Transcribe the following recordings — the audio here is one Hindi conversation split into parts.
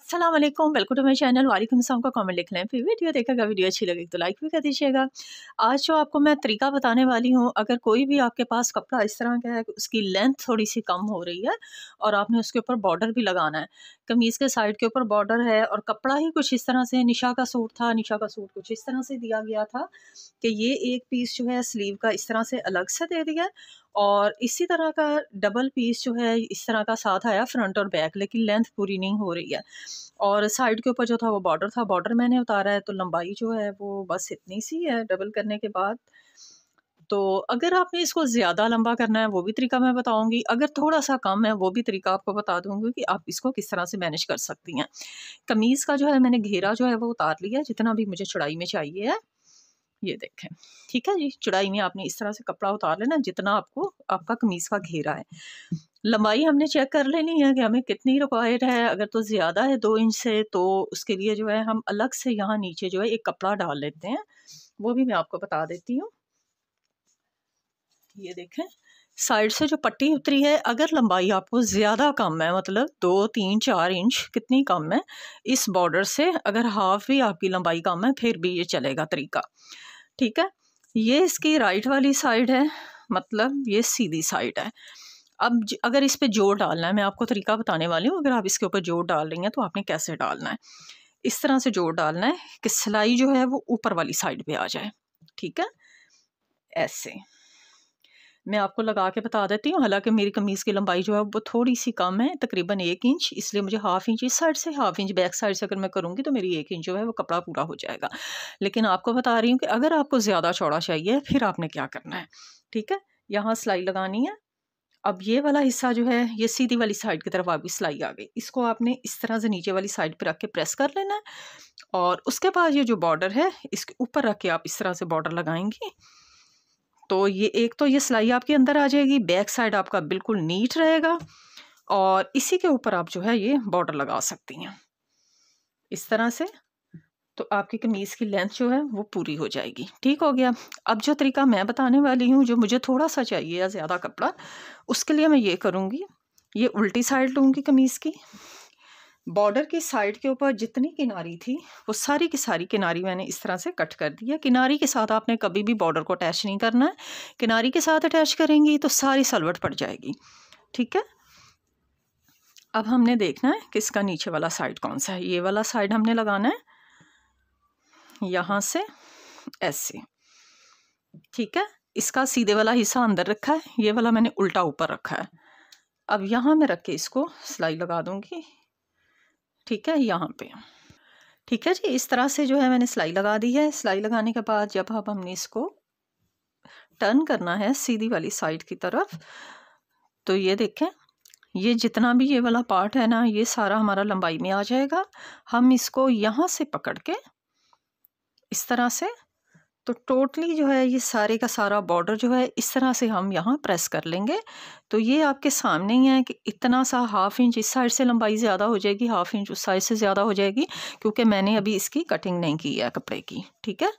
अस्सलाम वालेकुम, वेलकम टू माय चैनल। वालेकुम अस्सलाम का कमेंट लिख लें, फिर वीडियो देखिएगा, वीडियो अच्छी लगी तो लाइक भी कर दीजिएगा। आज जो आपको मैं तरीका बताने वाली हूँ, अगर कोई भी आपके पास कपड़ा इस तरह का है, उसकी लेंथ थोड़ी सी कम हो रही है और आपने उसके ऊपर बॉर्डर भी लगाना है, कमीज़ के साइड के ऊपर बॉर्डर है और कपड़ा ही कुछ इस तरह से निशा का सूट था, निशा का सूट कुछ इस तरह से दिया गया था कि ये एक पीस जो है स्लीव का इस तरह से अलग से दे दिया और इसी तरह का डबल पीस जो है इस तरह का साथ आया फ्रंट और बैक, लेकिन लेंथ पूरी नहीं हो रही है। और साइड के ऊपर जो था वो बॉर्डर था, बॉर्डर मैंने उतारा है तो लंबाई जो है वो बस इतनी सी है डबल करने के बाद। तो अगर आपने इसको ज़्यादा लंबा करना है वो भी तरीका मैं बताऊँगी, अगर थोड़ा-सा कम है वो भी तरीका आपको बता दूँगी कि आप इसको किस तरह से मैनेज कर सकती हैं। कमीज़ का जो है मैंने घेरा जो है वो उतार लिया जितना भी मुझे चौड़ाई में चाहिए है, ये देखें। ठीक है जी, चौड़ाई में आपने इस तरह से कपड़ा उतार लेना जितना आपको आपका कमीज़ का घेरा है। लंबाई हमने चेक कर लेनी है कि हमें कितनी रिक्वायर्ड है, अगर तो ज़्यादा है 2 इंच से तो उसके लिए जो है हम अलग से यहाँ नीचे जो है एक कपड़ा डाल लेते हैं, वो भी मैं आपको बता देती हूँ। ये देखें, साइड से जो पट्टी उतरी है, अगर लंबाई आपको ज़्यादा कम है मतलब 2, 3, 4 इंच कितनी कम है, इस बॉर्डर से अगर हाफ भी आपकी लंबाई कम है फिर भी ये चलेगा तरीका। ठीक है, ये इसकी राइट वाली साइड है, मतलब ये सीधी साइड है। अब अगर इस पे जोड़ डालना है, मैं आपको तरीका बताने वाली हूँ, अगर आप इसके ऊपर जोड़ डाल रही हैं तो आपने कैसे डालना है। इस तरह से जोड़ डालना है कि सिलाई जो है वो ऊपर वाली साइड पे आ जाए। ठीक है, ऐसे मैं आपको लगा के बता देती हूँ। हालांकि मेरी कमीज़ की लंबाई जो है वो थोड़ी सी कम है, तकरीबन 1 इंच, इसलिए मुझे हाफ इंच इस साइड से, हाफ इंच बैक साइड से अगर मैं करूँगी तो मेरी 1 इंच जो है वो कपड़ा पूरा हो जाएगा। लेकिन आपको बता रही हूँ कि अगर आपको ज़्यादा चौड़ा चाहिए फिर आपने क्या करना है। ठीक है, यहाँ सिलाई लगानी है। अब ये वाला हिस्सा जो है ये सीधी वाली साइड की तरफ आपकी सिलाई आ गई, इसको आपने इस तरह से नीचे वाली साइड पे रख के प्रेस कर लेना है और उसके बाद ये जो बॉर्डर है इसके ऊपर रख के आप इस तरह से बॉर्डर लगाएंगी तो ये एक तो ये सिलाई आपके अंदर आ जाएगी, बैक साइड आपका बिल्कुल नीट रहेगा और इसी के ऊपर आप जो है ये बॉर्डर लगा सकती हैं इस तरह से। तो आपकी कमीज़ की लेंथ जो है वो पूरी हो जाएगी। ठीक हो गया। अब जो तरीका मैं बताने वाली हूँ, जो मुझे थोड़ा सा चाहिए या ज़्यादा कपड़ा, उसके लिए मैं ये करूँगी, ये उल्टी साइड लूँगी कमीज़ की, बॉर्डर की साइड के ऊपर जितनी किनारी थी वो सारी की सारी किनारी मैंने इस तरह से कट कर दी है। किनारी के साथ आपने कभी भी बॉर्डर को अटैच नहीं करना है, किनारी के साथ अटैच करेंगी तो सारी सलवट पड़ जाएगी। ठीक है, अब हमने देखना है कि इसका नीचे वाला साइड कौन सा है। ये वाला साइड हमने लगाना है यहाँ से ऐसे। ठीक है, इसका सीधे वाला हिस्सा अंदर रखा है, ये वाला मैंने उल्टा ऊपर रखा है। अब यहाँ मैं रख के इसको सिलाई लगा दूंगी। ठीक है, यहाँ पे। ठीक है जी, इस तरह से जो है मैंने सिलाई लगा दी है। सिलाई लगाने के बाद जब अब हमने इसको टर्न करना है सीधी वाली साइड की तरफ, तो ये देखें, ये जितना भी ये वाला पार्ट है ना, ये सारा हमारा लंबाई में आ जाएगा। हम इसको यहाँ से पकड़ के इस तरह से, तो टोटली जो है ये सारे का सारा बॉर्डर जो है इस तरह से हम यहाँ प्रेस कर लेंगे। तो ये आपके सामने ही है कि इतना सा हाफ इंच इस साइड से लंबाई ज़्यादा हो जाएगी, हाफ इंच उस साइड से ज़्यादा हो जाएगी, क्योंकि मैंने अभी इसकी कटिंग नहीं की है कपड़े की। ठीक है,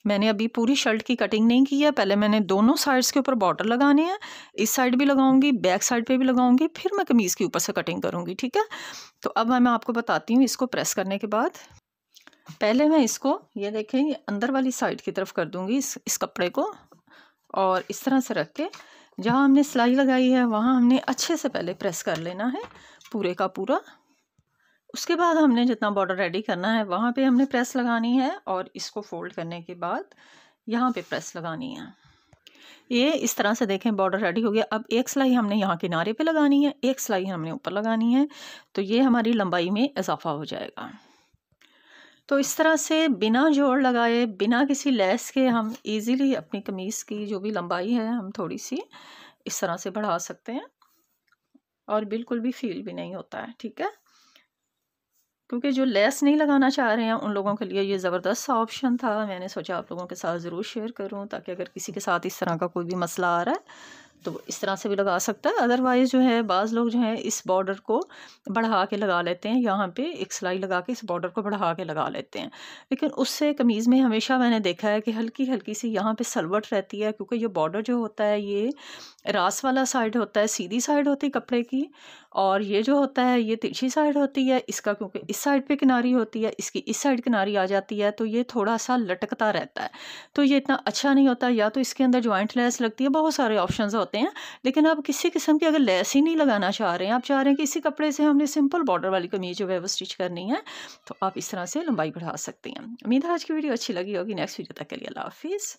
मैंने अभी पूरी शर्ट की कटिंग नहीं की है, पहले मैंने दोनों साइड्स के ऊपर बॉर्डर लगाने हैं, इस साइड भी लगाऊंगी, बैक साइड पे भी लगाऊंगी, फिर मैं कमीज़ के ऊपर से कटिंग करूँगी। ठीक है, तो अब मैं आपको बताती हूँ इसको प्रेस करने के बाद। पहले मैं इसको, ये देखें, ये अंदर वाली साइड की तरफ कर दूंगी इस कपड़े को और इस तरह से रख के जहाँ हमने सिलाई लगाई है वहाँ हमने अच्छे से पहले प्रेस कर लेना है पूरे का पूरा। उसके बाद हमने जितना बॉर्डर रेडी करना है वहाँ पे हमने प्रेस लगानी है और इसको फोल्ड करने के बाद यहाँ पे प्रेस लगानी है। ये इस तरह से देखें बॉर्डर रेडी हो गया। अब एक सिलाई हमने यहाँ किनारे पे लगानी है, एक सिलाई हमने ऊपर लगानी है, तो ये हमारी लंबाई में इजाफा हो जाएगा। तो इस तरह से बिना जोड़ लगाए, बिना किसी लेस के हम इजीली अपनी कमीज़ की जो भी लंबाई है हम थोड़ी सी इस तरह से बढ़ा सकते हैं और बिल्कुल भी फील भी नहीं होता है। ठीक है, क्योंकि जो लेस नहीं लगाना चाह रहे हैं उन लोगों के लिए ये ज़बरदस्त सा ऑप्शन था। मैंने सोचा आप लोगों के साथ ज़रूर शेयर करूं ताकि अगर किसी के साथ इस तरह का कोई भी मसला आ रहा है तो इस तरह से भी लगा सकता है। अदरवाइज़ जो है बाज़ लोग जो है इस बॉर्डर को बढ़ा के लगा लेते हैं, यहाँ पे एक सिलाई लगा के इस बॉर्डर को बढ़ा के लगा लेते हैं, लेकिन उससे कमीज़ में हमेशा मैंने देखा है कि हल्की हल्की सी यहाँ पे सलवट रहती है, क्योंकि ये बॉर्डर जो होता है ये रास वाला साइड होता है, सीधी साइड होती है कपड़े की, और ये जो होता है ये तिरछी साइड होती है इसका, क्योंकि इस साइड पे किनारी होती है, इसकी इस साइड किनारी आ जाती है, तो ये थोड़ा सा लटकता रहता है, तो ये इतना अच्छा नहीं होता। या तो इसके अंदर जॉइंट लेस लगती है, बहुत सारे ऑप्शंस होते हैं, लेकिन आप किसी किस्म की अगर लेस ही नहीं लगाना चाह रहे हैं, आप चाह रहे हैं कि इसी कपड़े से हमने सिंपल बॉर्डर वाली कमीज जो है वो स्टिच करनी है, तो आप इस तरह से लंबाई बढ़ा सकती हैं। उम्मीद है आज की वीडियो अच्छी लगी होगी। नेक्स्ट वीडियो तक के लिए अल्लाह हाफिज़।